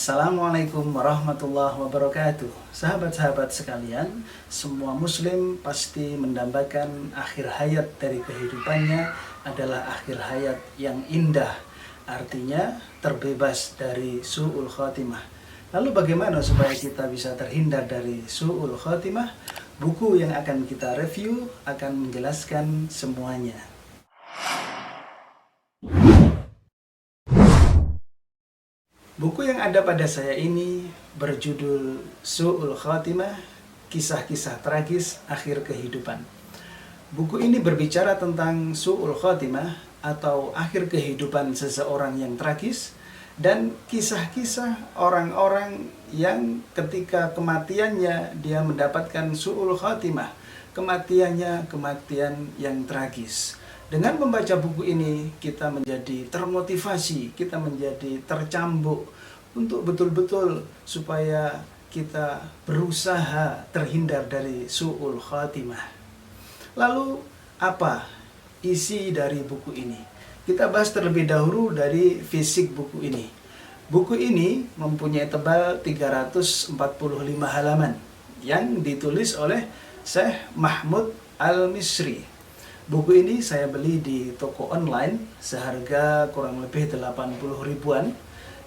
Assalamualaikum warahmatullahi wabarakatuh. Sahabat-sahabat sekalian, semua muslim pasti mendambakan akhir hayat dari kehidupannya adalah akhir hayat yang indah. Artinya terbebas dari su'ul khatimah. Lalu bagaimana supaya kita bisa terhindar dari su'ul khatimah? Buku yang akan kita review akan menjelaskan semuanya. Buku yang ada pada saya ini berjudul Su'ul Khatimah, Kisah-Kisah Tragis Akhir Kehidupan. Buku ini berbicara tentang Su'ul Khatimah atau akhir kehidupan seseorang yang tragis dan kisah-kisah orang-orang yang ketika kematiannya dia mendapatkan Su'ul Khatimah, kematiannya kematian yang tragis. Dengan membaca buku ini, kita menjadi termotivasi, kita menjadi tercambuk untuk betul-betul supaya kita berusaha terhindar dari su'ul khatimah. Lalu, apa isi dari buku ini? Kita bahas terlebih dahulu dari fisik buku ini. Buku ini mempunyai tebal 345 halaman yang ditulis oleh Syekh Mahmud Al-Misri. Buku ini saya beli di toko online seharga kurang lebih 80 ribuan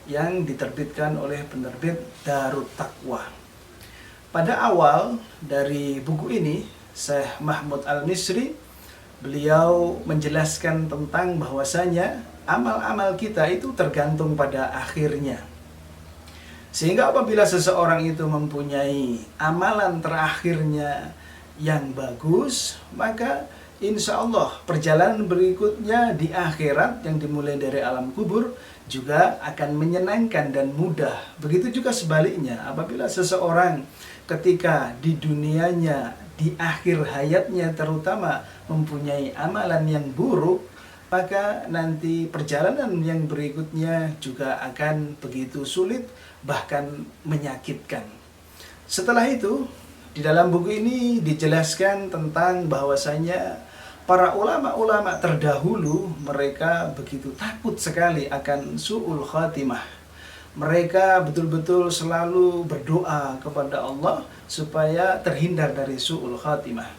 yang diterbitkan oleh penerbit Darut Taqwa. Pada awal dari buku ini, Syekh Mahmud Al-Misri, beliau menjelaskan tentang bahwasanya amal-amal kita itu tergantung pada akhirnya. Sehingga apabila seseorang itu mempunyai amalan terakhirnya yang bagus, maka insya Allah perjalanan berikutnya di akhirat yang dimulai dari alam kubur juga akan menyenangkan dan mudah. Begitu juga sebaliknya, apabila seseorang ketika di dunianya, di akhir hayatnya terutama mempunyai amalan yang buruk, maka nanti perjalanan yang berikutnya juga akan begitu sulit, bahkan menyakitkan. Setelah itu, di dalam buku ini dijelaskan tentang bahwasanya para ulama-ulama terdahulu mereka begitu takut sekali akan su'ul khatimah. Mereka betul-betul selalu berdoa kepada Allah supaya terhindar dari su'ul khatimah.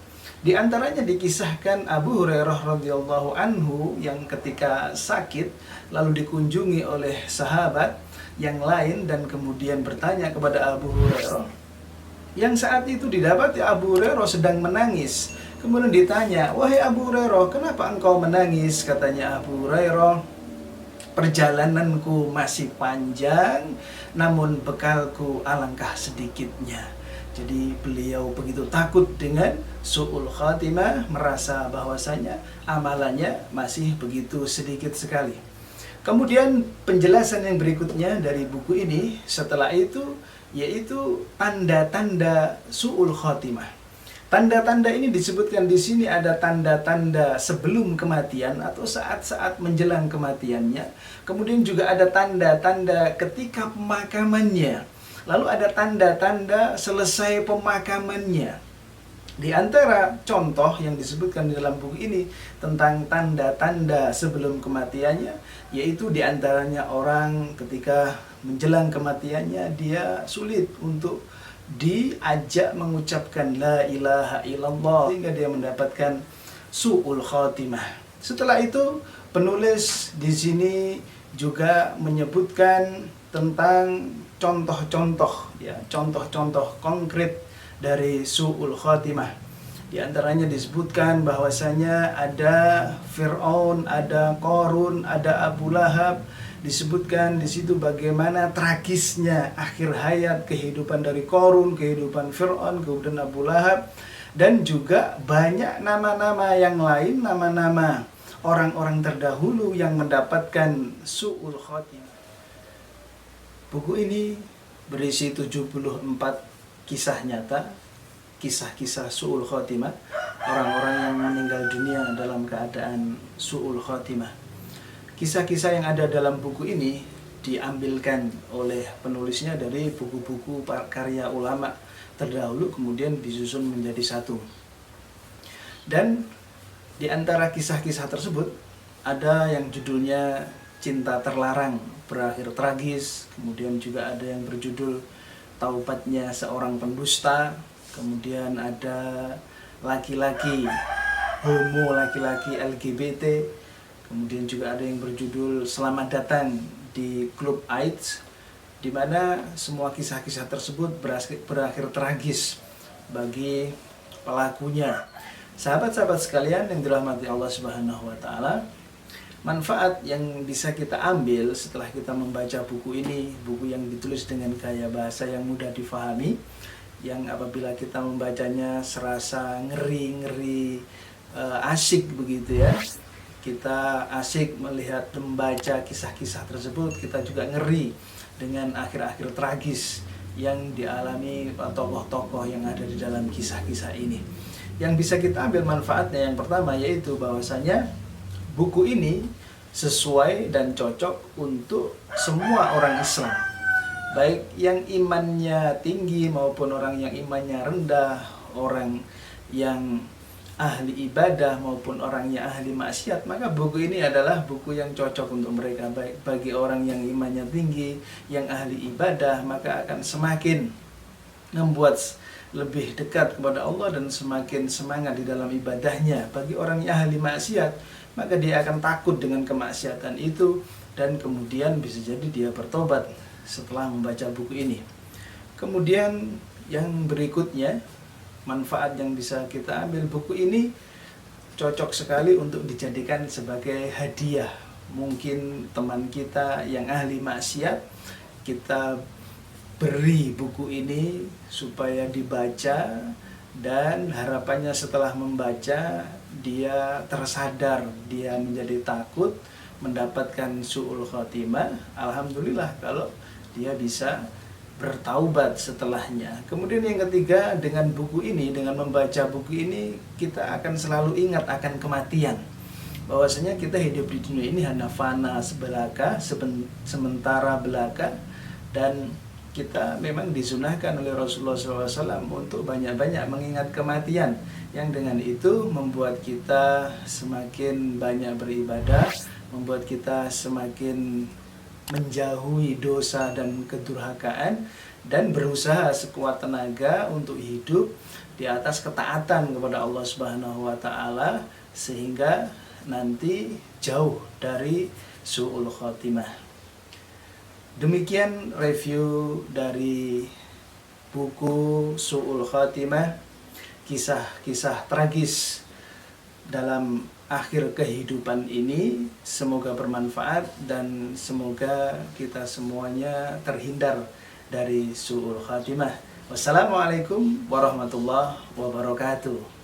Di antaranya dikisahkan Abu Hurairah radhiyallahu anhu yang ketika sakit lalu dikunjungi oleh sahabat yang lain dan kemudian bertanya kepada Abu Hurairah. Yang saat itu didapati Abu Hurairah sedang menangis. Kemudian ditanya, "Wahai Abu Hurairah, kenapa engkau menangis?" Katanya Abu Hurairah, "Perjalananku masih panjang, namun bekalku alangkah sedikitnya." Jadi beliau begitu takut dengan su'ul khatimah, merasa bahwasanya amalannya masih begitu sedikit sekali. Kemudian penjelasan yang berikutnya dari buku ini setelah itu yaitu tanda-tanda su'ul khatimah. Tanda-tanda ini disebutkan di sini ada tanda-tanda sebelum kematian atau saat-saat menjelang kematiannya. Kemudian juga ada tanda-tanda ketika pemakamannya. Lalu ada tanda-tanda selesai pemakamannya. Di antara contoh yang disebutkan di dalam buku ini tentang tanda-tanda sebelum kematiannya, yaitu di antaranya orang ketika menjelang kematiannya dia sulit untuk diajak mengucapkan la ilaha illallah sehingga dia mendapatkan su'ul khatimah. Setelah itu penulis di sini juga menyebutkan tentang contoh-contoh contoh-contoh konkret dari su'ul khatimah. Di antaranya disebutkan bahwasanya ada Fir'aun, ada Qarun, ada Abu Lahab. Disebutkan di situ bagaimana tragisnya akhir hayat, kehidupan dari Qarun, kehidupan Fir'aun, kemudian Abu Lahab, dan juga banyak nama-nama yang lain, nama-nama orang-orang terdahulu yang mendapatkan su'ul khatimah. Buku ini berisi 74 kisah nyata, kisah-kisah su'ul khatimah, orang-orang yang meninggal dunia dalam keadaan su'ul khatimah. Kisah-kisah yang ada dalam buku ini diambilkan oleh penulisnya dari buku-buku karya ulama terdahulu kemudian disusun menjadi satu. Dan di antara kisah-kisah tersebut ada yang judulnya Cinta Terlarang berakhir tragis. Kemudian juga ada yang berjudul Taubatnya Seorang Pendusta. Kemudian ada laki-laki homo, laki-laki LGBT. Kemudian juga ada yang berjudul Selamat Datang di Klub AIDS, di mana semua kisah-kisah tersebut berakhir tragis bagi pelakunya. Sahabat-sahabat sekalian yang dirahmati Allah Subhanahu wa taala, manfaat yang bisa kita ambil setelah kita membaca buku ini, buku yang ditulis dengan gaya bahasa yang mudah difahami, yang apabila kita membacanya serasa ngeri-ngeri, asyik begitu ya. Kita asyik melihat membaca kisah-kisah tersebut, kita juga ngeri dengan akhir-akhir tragis yang dialami tokoh-tokoh yang ada di dalam kisah-kisah ini. Yang bisa kita ambil manfaatnya yang pertama yaitu bahwasanya buku ini sesuai dan cocok untuk semua orang Islam, baik yang imannya tinggi maupun orang yang imannya rendah, orang yang ahli ibadah maupun orang yang ahli maksiat. Maka buku ini adalah buku yang cocok untuk mereka, baik bagi orang yang imannya tinggi, yang ahli ibadah, maka akan semakin membuat lebih dekat kepada Allah dan semakin semangat di dalam ibadahnya. Bagi orang yang ahli maksiat, maka dia akan takut dengan kemaksiatan itu dan kemudian bisa jadi dia bertobat setelah membaca buku ini. Kemudian yang berikutnya, manfaat yang bisa kita ambil, buku ini cocok sekali untuk dijadikan sebagai hadiah. Mungkin teman kita yang ahli maksiat, kita beri buku ini supaya dibaca, dan harapannya setelah membaca dia tersadar, dia menjadi takut mendapatkan su'ul khotimah. Alhamdulillah kalau dia bisa bertaubat setelahnya. Kemudian yang ketiga, dengan buku ini, dengan membaca buku ini, kita akan selalu ingat akan kematian. Bahwasanya kita hidup di dunia ini hanya fana sebelaka, sementara belaka, dan kita memang disunahkan oleh Rasulullah SAW untuk banyak-banyak mengingat kematian, yang dengan itu membuat kita semakin banyak beribadah, membuat kita semakin menjauhi dosa dan kedurhakaan, dan berusaha sekuat tenaga untuk hidup di atas ketaatan kepada Allah Subhanahu wa taala, sehingga nanti jauh dari su'ul khotimah. Demikian review dari buku Su'ul Khatimah, kisah-kisah tragis dalam akhir kehidupan ini. Semoga bermanfaat dan semoga kita semuanya terhindar dari Su'ul Khatimah. Wassalamualaikum warahmatullahi wabarakatuh.